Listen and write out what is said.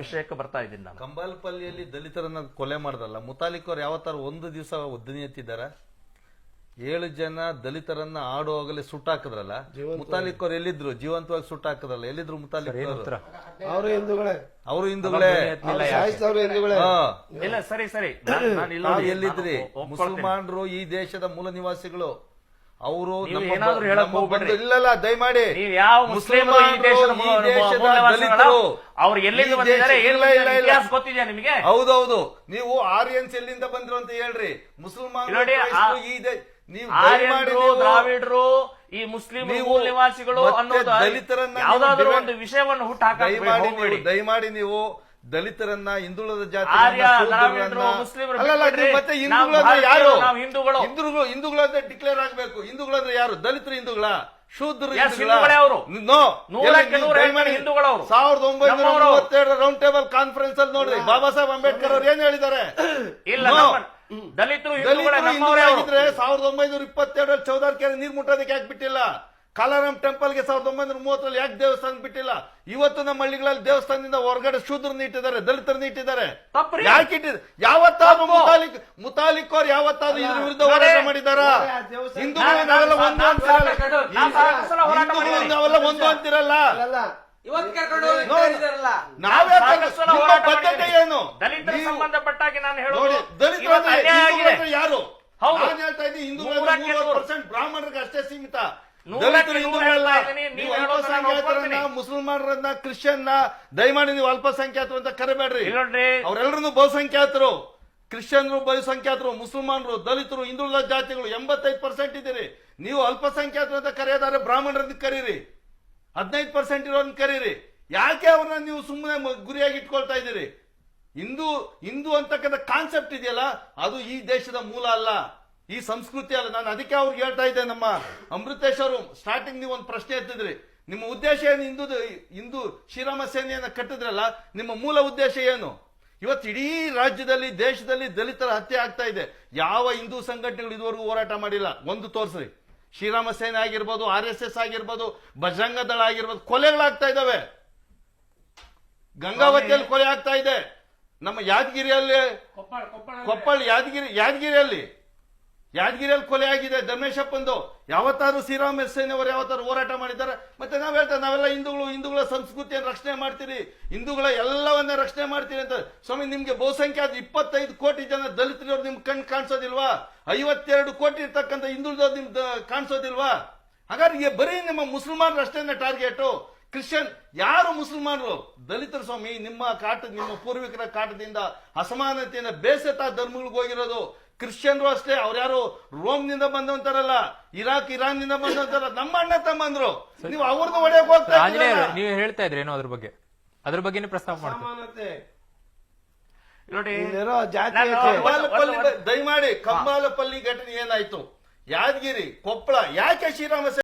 ವಿಷಯಕ್ಕೆ ಬರ್ತಾ ಇದ್ದೀನಿ ನಾನು. ಕಂಬಾಲಪಲ್ಲಿಯಲ್ಲಿ ದಲಿತರನ್ನ ಕೊಲೆ ಮಾಡಿದ್ರಲ್ಲ, ಮುತಾಲಿಕ್ ಅವ್ರು ಯಾವತ್ತಾರ ಒಂದು ದಿವಸ ಧ್ವನಿ ಎತ್ತಿದಾರ? 7 ಜನ ದಲಿತರನ್ನ ಆಡುವಾಗಲೇ ಸುಟ್ಟಾಕಿದ್ರಲ್ಲ, ಮುತಾಲಿಕ್ ಅವ್ರು ಎಲ್ಲಿದ್ರು? ಜೀವಂತವಾಗಿ ಸುಟ್ಟಾಕಿದ್ರಲ್ಲ, ಎಲ್ಲಿದ್ರು ಮುತಾಲಿಕ್ ಅವರು? ಅವರು ಹಿಂದೂಗಳೇ. ಇಲ್ಲ, ಸರಿ ಸರಿ, ಎಲ್ಲಿದ್ರಿ? ಮುಸಲ್ಮಾನರು ಈ ದೇಶದ ಮೂಲ ನಿವಾಸಿಗಳು. ಅವರು ಏನಾದ್ರು ಹೇಳಕ್ ಹೋಗ್ಬೇಡ್ರಿ. ಇಲ್ಲ, ದಯಮಾಡಿ ನೀವು ಯಾವ ಮುಸ್ಲಿಮರು ಈ ದೇಶದ ದಲಿತರು ಅವ್ರು ಎಲ್ಲಿಂದ ಬಂದಿದ್ದಾರೆ ಇತಿಹಾಸ ಗೊತ್ತಿದೆಯಾ ನಿಮಗೆ? ಹೌದೌದು, ನೀವು ಆರ್ಯನ್ಸ್ ಎಲ್ಲಿಂದ ಬಂದ್ರು ಅಂತ ಹೇಳ್ರಿ. ಮುಸಲ್ಮಾನರು ದ್ರಾವಿಡರು ಈ ಮುಸ್ಲಿಂ ನಿವಾಸಿಗಳು ಅನ್ನೋದು ದಲಿತರನ್ನ ಯಾವ್ದಾದ್ರು ಒಂದು ವಿಷಯವನ್ನು ಹುಟ್ಟಾಕಿ ದಯಮಾಡಿ ನೀವು ದಲಿತರನ್ನ ಹಿಂದುಳಿದ ಜಾತಿ ಹಿಂದೂಗಳು ಅಂತ ಡಿಕ್ಲೇರ್ ಆಗ್ಬೇಕು. ಹಿಂದೂಗಳು ಅಂದ್ರೆ ಯಾರು? ದಲಿತರು ಹಿಂದೂಗಳ? ಶೂದ್ರ 1937 ರೌಂಡ್ ಟೇಬಲ್ ಕಾನ್ಫರೆನ್ಸ್ ಅಲ್ಲಿ ನೋಡ್ರಿ, ಬಾಬಾ ಸಾಹೇಬ್ ಅಂಬೇಡ್ಕರ್ ಅವ್ರು ಏನ್ ಹೇಳಿದ್ದಾರೆ? ದಲಿತರು ಹಿಂದೂಗಳಾಗಿದ್ರೆ 1927 ಚೌದಾರ್ ಕೆರೆ ನೀರ್ ಮುಟ್ಟೋದಕ್ಕೆ ಯಾಕೆ ಬಿಟ್ಟಿಲ್ಲ? ಕಾಲಾರಾಮ್ ಟೆಂಪಲ್ಗೆ 1930 ಯಾಕೆ ದೇವಸ್ಥಾನ ಬಿಟ್ಟಿಲ್ಲ? ಇವತ್ತು ನಮ್ಮ ಹಳ್ಳಿಗಳಲ್ಲಿ ದೇವಸ್ಥಾನದಿಂದ ಹೊರಗಡೆ ಶೂದ್ರನ್ನ ಇಟ್ಟಿದ್ದಾರೆ, ದಲಿತರನ್ನ ಇಟ್ಟಿದ್ದಾರೆ. ಯಾಕೆ ಇಟ್ಟಿದ್ದಾರೆ? ಯಾವತ್ತಾದ್ರೂ ಮುತಾಲಿಕ್ ಅವ್ರು ಯಾವತ್ತಾದ್ರೂ ಇದ್ರ ವಿರುದ್ಧ ಹೋರಾಟ ಮಾಡಿದಾರ? ಹಿಂದೂಗಳು ನಾವೆಲ್ಲ ಒಂದು ಅಂತಿರಲ್ಲ, ನಾವೆಲ್ಲ ಒಂದು ಅಂತಿರಲ್ಲ. ಬದ್ಧತೆ ಏನು? ದಲಿತರ ಸಂಬಂಧಪಟ್ಟಾಗಿ ನಾನು ಹೇಳೋದು ದಲಿತರು ಯಾರು? ನಾನು ಹೇಳ್ತಾ ಇದ್ದೀನಿ, ಹಿಂದೂಗಳು 3% ಬ್ರಾಹ್ಮಣರಿಗೆ ಅಷ್ಟೇ ಸೀಮಿತ. ಮುಸಲ್ಮಾನರನ್ನ, ಕ್ರಿಶ್ಚಿಯನ್ನ ದಯಮಾಡಿ ನೀವು ಅಲ್ಪಸಂಖ್ಯಾತರು ಅಂತ ಕರೆಬೇಡ್ರಿ. ಅವರೆಲ್ಲರೂ ಬಹುಸಂಖ್ಯಾತರು. ಕ್ರಿಶ್ಚಿಯನ್ರು ಬಹುಸಂಖ್ಯಾತರು, ಮುಸಲ್ಮಾನರು, ದಲಿತರು, ಹಿಂದುಳಿದ ಜಾತಿಗಳು 85% ಇದ್ದೀರಿ. ನೀವು ಅಲ್ಪಸಂಖ್ಯಾತರು ಅಂತ ಕರೆಯೋದಾದ್ರೆ ಬ್ರಾಹ್ಮಣರನ್ನ ಕರೀರಿ, 15% ಇರೋದನ್ನ ಕರೀರಿ. ಯಾಕೆ ಅವ್ರನ್ನ ನೀವು ಸುಮ್ಮನೆ ಗುರಿಯಾಗಿ ಇಟ್ಕೊಳ್ತಾ ಇದ್ದೀರಿ? ಹಿಂದೂ ಅಂತಕ್ಕಂಥ ಕಾನ್ಸೆಪ್ಟ್ ಇದೆಯಲ್ಲ, ಅದು ಈ ದೇಶದ ಮೂಲ ಅಲ್ಲ, ಈ ಸಂಸ್ಕೃತಿ ಅಲ್ಲ. ನಾನು ಅದಕ್ಕೆ ಅವ್ರಿಗೆ ಹೇಳ್ತಾ ಇದ್ದೆ, ನಮ್ಮ ಅಮೃತೇಶ್ ಅವರು ಸ್ಟಾರ್ಟಿಂಗ್ ನೀವು ಒಂದು ಪ್ರಶ್ನೆ ಎತ್ತಿದ್ರಿ, ನಿಮ್ಮ ಉದ್ದೇಶ ಏನು? ಹಿಂದೂ ಶ್ರೀರಾಮ ಸೇನೆಯನ್ನ ಕಟ್ಟಿದ್ರಲ್ಲ, ನಿಮ್ಮ ಮೂಲ ಉದ್ದೇಶ ಏನು? ಇವತ್ತು ಇಡೀ ರಾಜ್ಯದಲ್ಲಿ, ದೇಶದಲ್ಲಿ ದಲಿತರ ಹತ್ಯೆ ಆಗ್ತಾ ಇದೆ. ಯಾವ ಹಿಂದೂ ಸಂಘಟನೆಗಳು ಇದುವರೆಗೂ ಹೋರಾಟ ಮಾಡಿಲ್ಲ? ಒಂದು ತೋರಿಸ್ರಿ. ಶ್ರೀರಾಮ ಸೇನೆ ಆಗಿರ್ಬೋದು, RSS ಆಗಿರ್ಬೋದು, ಬಜರಂಗ ದಳ ಆಗಿರ್ಬೋದು, ಕೊಲೆಗಳಾಗ್ತಾ ಇದಾವೆ. ಗಂಗಾವತಿಯಲ್ಲಿ ಕೊಲೆ ಆಗ್ತಾ ಇದೆ. ನಮ್ಮ ಯಾದಗಿರಿಯಲ್ಲಿ, ಕೊಪ್ಪಳ ಯಾದಗಿರಿಯಲ್ಲಿ ಕೊಲೆ ಆಗಿದೆ ಧರ್ಮೇಶಪ್ಪಂದು. ಯಾವತ್ತಾರು ಶ್ರೀರಾಮ ಸೇನೆಯವರು ಯಾವತ್ತಾರು ಹೋರಾಟ ಮಾಡಿದ್ದಾರೆ? ಮತ್ತೆ ನಾವ್ ಹೇಳ್ತಾರೆ ನಾವೆಲ್ಲ ಹಿಂದೂಗಳ ಸಂಸ್ಕೃತಿಯನ್ನು ರಕ್ಷಣೆ ಮಾಡ್ತೀರಿ, ಹಿಂದೂಗಳ ಎಲ್ಲವನ್ನ ರಕ್ಷಣೆ ಮಾಡ್ತೀರಿ ಅಂತ. ಸ್ವಾಮಿ, ನಿಮ್ಗೆ ಬಹುಸಂಖ್ಯಾತ 25 ಕೋಟಿ ಜನ ದಲಿತರವ್ರು ನಿಮ್ ಕಣ್ ಕಾಣಿಸೋದಿಲ್ವಾ? 52 ಕೋಟಿ ಇರ್ತಕ್ಕಂಥ ಹಿಂದುಳಿದವ್ರು ನಿಮ್ ಕಾಣಿಸೋದಿಲ್ವಾ? ಹಾಗಾದ್ರೆ ಬರೀ ನಿಮ್ಮ ಮುಸಲ್ಮಾನರು ಅಷ್ಟೇನೆ ಟಾರ್ಗೆಟ್. ಕ್ರಿಶ್ಚಿಯನ್ ಯಾರು? ಮುಸಲ್ಮಾನರು, ದಲಿತರು. ಸ್ವಾಮಿ, ನಿಮ್ಮ ಪೂರ್ವಿಕರ ಕಾಟದಿಂದ ಅಸಮಾನತೆಯಿಂದ ಬೇಸತ್ತ ಧರ್ಮಗಳಿಗೆ ಹೋಗಿರೋದು. ಕ್ರಿಶ್ಚಿಯನ್ರು ಅಷ್ಟೇ, ಅವ್ರ್ಯಾರು ರೋಮ್ನಿಂದ ಬಂದಂತಾರಲ್ಲ, ಇರಾನ್ ನಿಂದ ಬಂದಂತಾರ, ನಮ್ಮ ಅಣ್ಣ ತಮ್ಮಂದ್ರು. ನೀವು ಅವ್ರನ್ನ ಹೊಡೆಯಕ್ ಹೋಗ್ತಾ ನೀವು ಹೇಳ್ತಾ ಇದ್ರಿ ಏನೋ ಅದ್ರ ಬಗ್ಗೆ ಪ್ರಸ್ತಾಪ ಮಾಡ್ತೀವಿ. ದಯಮಾಡಿ ಕಂಬಾಲಪಲ್ಲಿ ಘಟನೆ ಏನಾಯ್ತು? ಯಾದಗಿರಿ, ಕೊಪ್ಪಳ, ಯಾಕೆ ಶ್ರೀರಾಮ